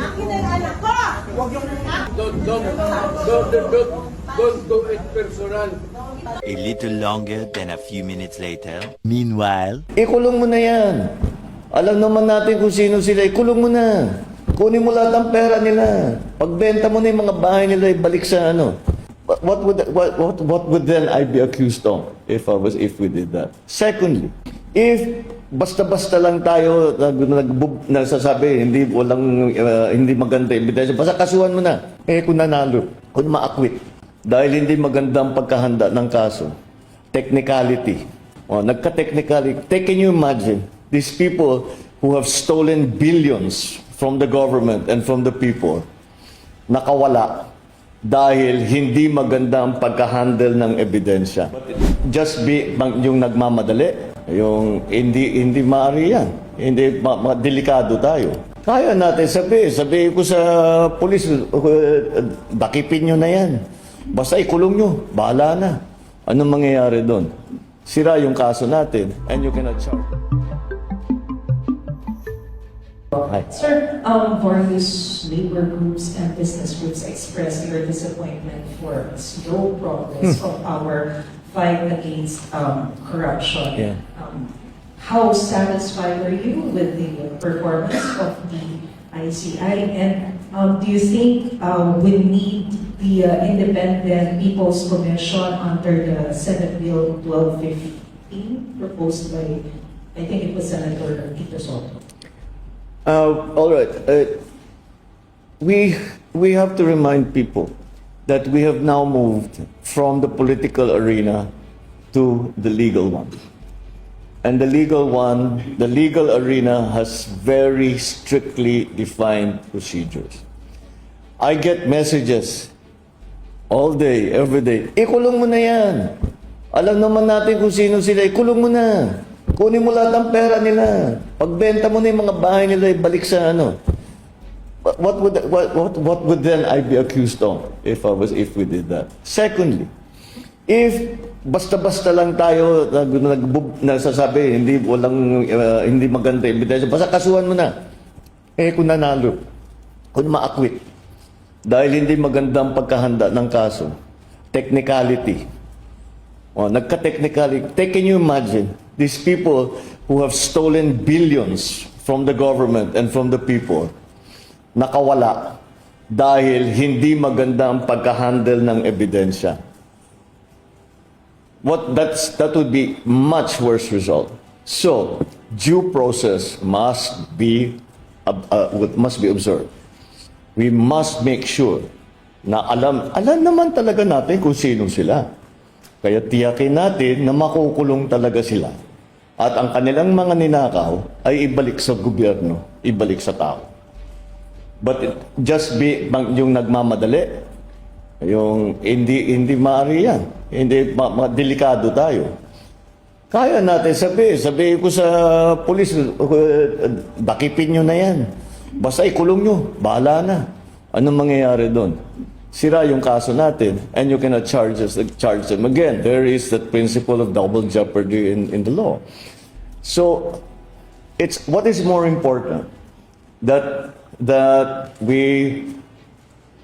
Akin na yung anak ko! Don't do it personal. A little longer than a few minutes later. Meanwhile, Ikulong mo na yan. Alam naman natin kung sino sila. Ikulong mo na. Kunin mo lahat ng pera nila. Pagbenta mo na yung mga bahay nila, ibalik sa ano. What would then I be accused of if we did that? Secondly, if basta-basta lang tayo nagsasabi hindi maganda ebidensya, basta kasuhan mo na. Kung nanalo, kung maakwit, dahil hindi maganda ang pagkahanda ng kaso, technicality. Nagka-technicality. Can you imagine these people who have stolen billions from the government and from the people, nakawala dahil hindi maganda ang pagka-handle ng ebidensya. Just be yung nagmamadali, yung hindi maaari yan. Hindi delikado tayo. Kaya natin sabihin ko sa pulis, dakipin nyo na yan. Basta ikulong nyo, bahala na. Anong mangyayari doon? Sira yung kaso natin and you cannot charge. Hi. Sir, various labor groups and business groups expressed your disappointment for slow progress of our fight against corruption. Yeah. How satisfied are you with the performance of the ICI? And do you think we need the Independent People's Commission under the Senate Bill 1215 proposed by, I think it was Senator Tito Soto? All right. We have to remind people that we have now moved from the political arena to the legal one. And the legal arena has very strictly defined procedures. I get messages all day, every day. Ikulong mo na yan. Alam naman natin kung sino sila. Ikulong mo na. Kunin mo lahat ng pera nila. Pagbenta mo na yung mga bahay nila, ibalik sa ano. What would then I be accused of if we did that? Secondly, if basta-basta lang tayo nagsasabi hindi maganda ebidensya, basta kasuhan mo na. Kung nanalo, kung maakwit, dahil hindi maganda ang pagkahanda ng kaso, technicality. Nagka-technicality. Can you imagine these people who have stolen billions from the government and from the people, nakawala dahil hindi maganda ang pagka-handle ng ebidensya? That would be much worse result. So, due process must be observed. We must make sure na alam naman talaga natin kung sino sila. Kaya tiyakin natin na makukulong talaga sila. At ang kanilang mga ninakaw ay ibalik sa gobyerno, ibalik sa tao. But just be yung nagmamadali, yung hindi maaari yan. Hindi delikado tayo. Kaya natin sabihin ko sa pulis, dakipin nyo na yan. Basta ikulong nyo, bahala na. Anong mangyayari doon? Sira yung kaso natin and you cannot charge them. Again, there is that principle of double jeopardy in the law. So, what is more important? That we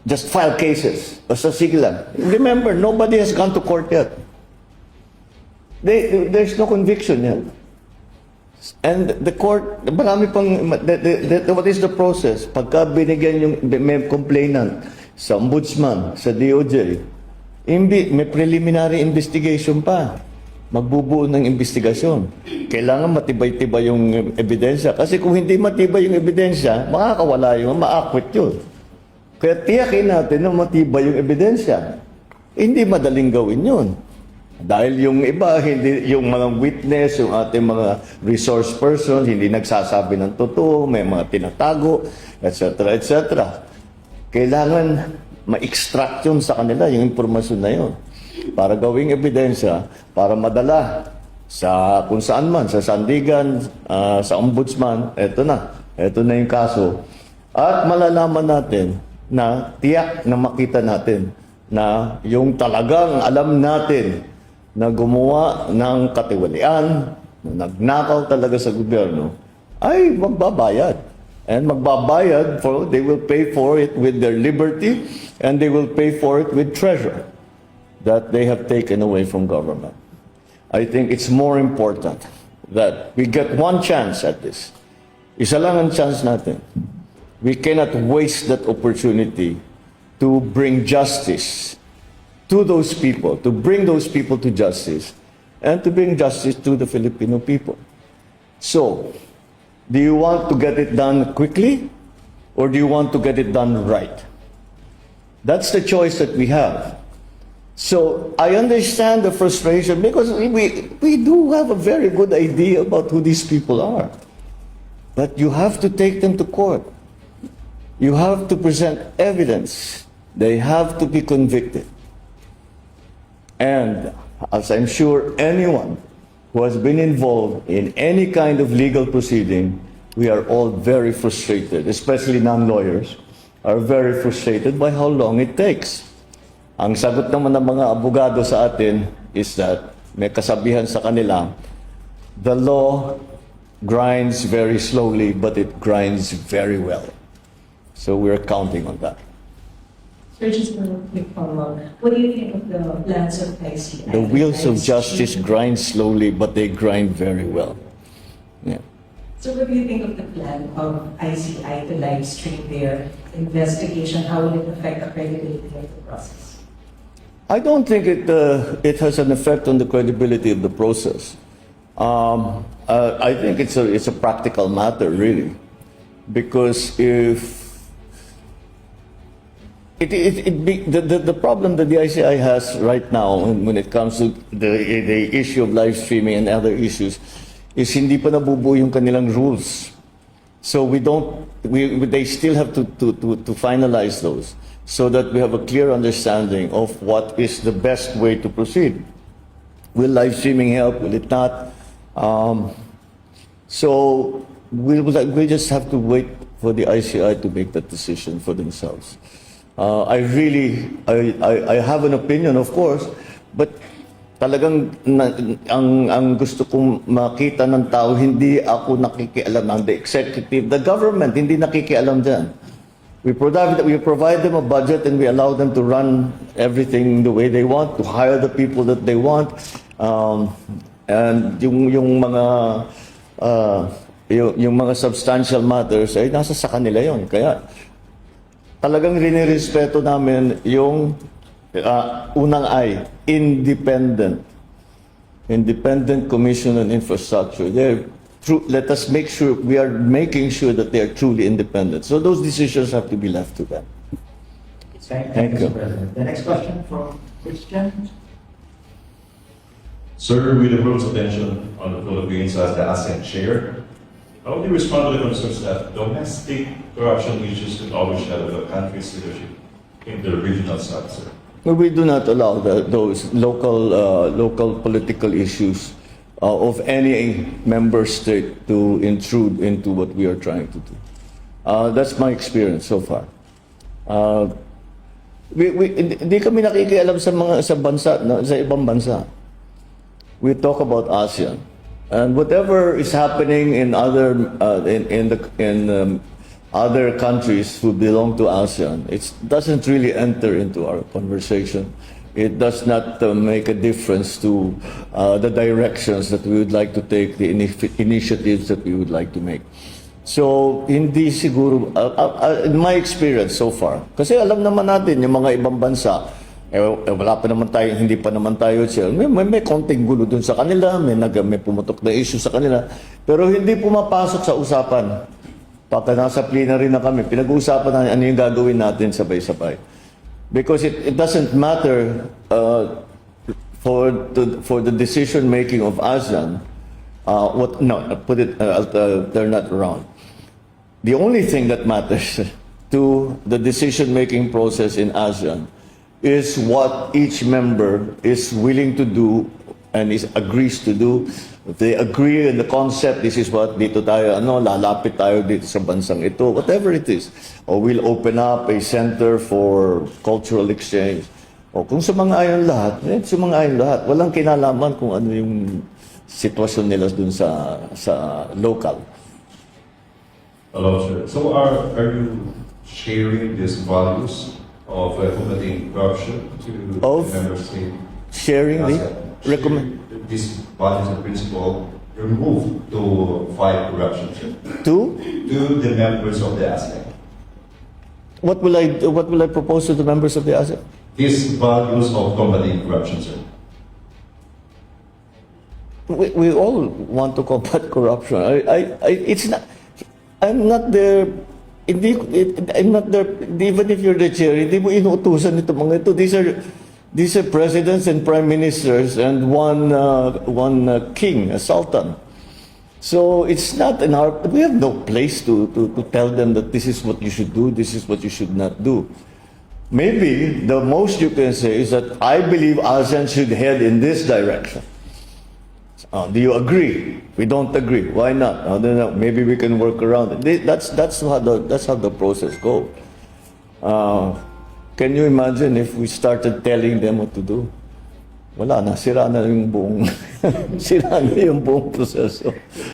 just file cases. Basta sige lang. Remember, nobody has gone to court yet. There's no conviction yet. And the court, marami pang, what is the process? Pagka binigyan yung may complainant sa ombudsman, sa DOJ, may preliminary investigation pa. Magbubuo ng investigasyon. Kailangan matibay-tibay yung ebidensya. Kasi kung hindi matibay yung ebidensya, makakawala yung, maakwit yun. Kaya tiyakin natin na matibay yung ebidensya. Hindi madaling gawin yun. Dahil yung iba, yung mga witness, yung ating mga resource person, hindi nagsasabi ng totoo, may mga tinatago, etc., etc. Kailangan ma-extract yun sa kanila, yung impormasyon na yun. Para gawing ebidensya, para madala sa kung saan man, sa sandigan, sa ombudsman, eto na yung kaso. At malalaman natin na tiyak na makita natin na yung talagang alam natin na gumawa ng katiwalian, na nagnakaw talaga sa gobyerno, ay magbabayad. And magbabayad they will pay for it with their liberty, and they will pay for it with treasure that they have taken away from government. I think it's more important that we get one chance at this. Isa lang ang chance natin. We cannot waste that opportunity to bring justice to those people, to bring those people to justice, and to bring justice to the Filipino people. So, do you want to get it done quickly, or do you want to get it done right? That's the choice that we have. So I understand the frustration because we do have a very good idea about who these people are. But you have to take them to court. You have to present evidence. They have to be convicted. And as I'm sure anyone who has been involved in any kind of legal proceeding, we are all very frustrated, especially non-lawyers, are very frustrated by how long it takes. Ang sagot naman ng mga abogado sa atin is that may kasabihan sa kanila, the law grinds very slowly, but it grinds very well. So we're counting on that. Sir, just a quick follow-up. What do you think of the plans of ICI? The wheels of justice grind slowly, but they grind very well. Yeah. So what do you think of the plan of ICI to live stream their investigation? How will it affect the credibility of the process? I don't think it has an effect on the credibility of the process. I think it's a practical matter, really, because if the problem that the ICI has right now when it comes to the issue of live streaming and other issues is hindi pa nabubuo yung kanilang rules. So they still have to finalize those so that we have a clear understanding of what is the best way to proceed. Will live streaming help? Will it not? So we just have to wait for the ICI to make that decision for themselves. I have an opinion, of course, but talagang ang gusto kong makita ng tao, hindi ako nakikialam, the executive, the government, hindi nakikialam dyan. We provide them a budget and we allow them to run everything the way they want, to hire the people that they want, and yung mga substantial matters ay nasa sa kanila yon. Kaya talagang rinirespeto namin yung unang I, independent Commission on Infrastructure. Let us make sure we are making sure that they are truly independent. So those decisions have to be left to them. Thank you, Mr. President. The next question from Christian. Sir, with the rules of tension on the Philippines as the ASEAN chair, how would you respond to the concerns that domestic corruption issues could overshadow the country's leadership in the regional south, sir? We do not allow those local political issues of any member state to intrude into what we are trying to do. That's my experience so far. Hindi kami nakikialam sa ibang bansa. We talk about ASEAN, and whatever is happening in other other countries who belong to ASEAN, it doesn't really enter into our conversation. It does not make a difference to the directions that we would like to take, the initiatives that we would like to make. So, hindi siguro, in my experience so far, kasi alam naman natin yung mga ibang bansa, wala pa naman tayo, hindi pa naman tayo siya. May konting gulo dun sa kanila, may pumutok na issue sa kanila, pero hindi pumapasok sa usapan. Pagka nasa plenary na kami, pinag-uusapan na ano yung gagawin natin sabay-sabay. Because it doesn't matter for the decision making of ASEAN. They're not around. The only thing that matters to the decision making process in ASEAN is what each member is willing to do and agrees to do. If they agree in the concept, this is what dito tayo, lalapit tayo dito sa bansang ito, whatever it is. Or we'll open up a center for cultural exchange. O kung sumang-ayon lahat, sumang-ayon lahat. Walang kinalaman kung ano yung sitwasyon nila dun sa local. Hello, sir. So are you sharing these values of combating corruption to Of? the member state? Sharing the recommend These values and principle removed to fight corruption, sir. to To the members of the ASEAN. what will I propose to the members of the ASEAN? These values of combating corruption, sir. We all want to combat corruption. It's not. I'm not there. I'm not there. Even if you're the chair, hindi mo inuutusan ito mga ito. These are presidents and prime ministers and one king, a sultan. So it's not in our. We have no place to tell them that this is what you should do, this is what you should not do. Maybe the most you can say is that I believe ASEAN should head in this direction. Do you agree? We don't agree. Why not? Then maybe we can work around it. That's how the process goes. Can you imagine if we started telling them what to do? Wala na, sira na yung buong proseso.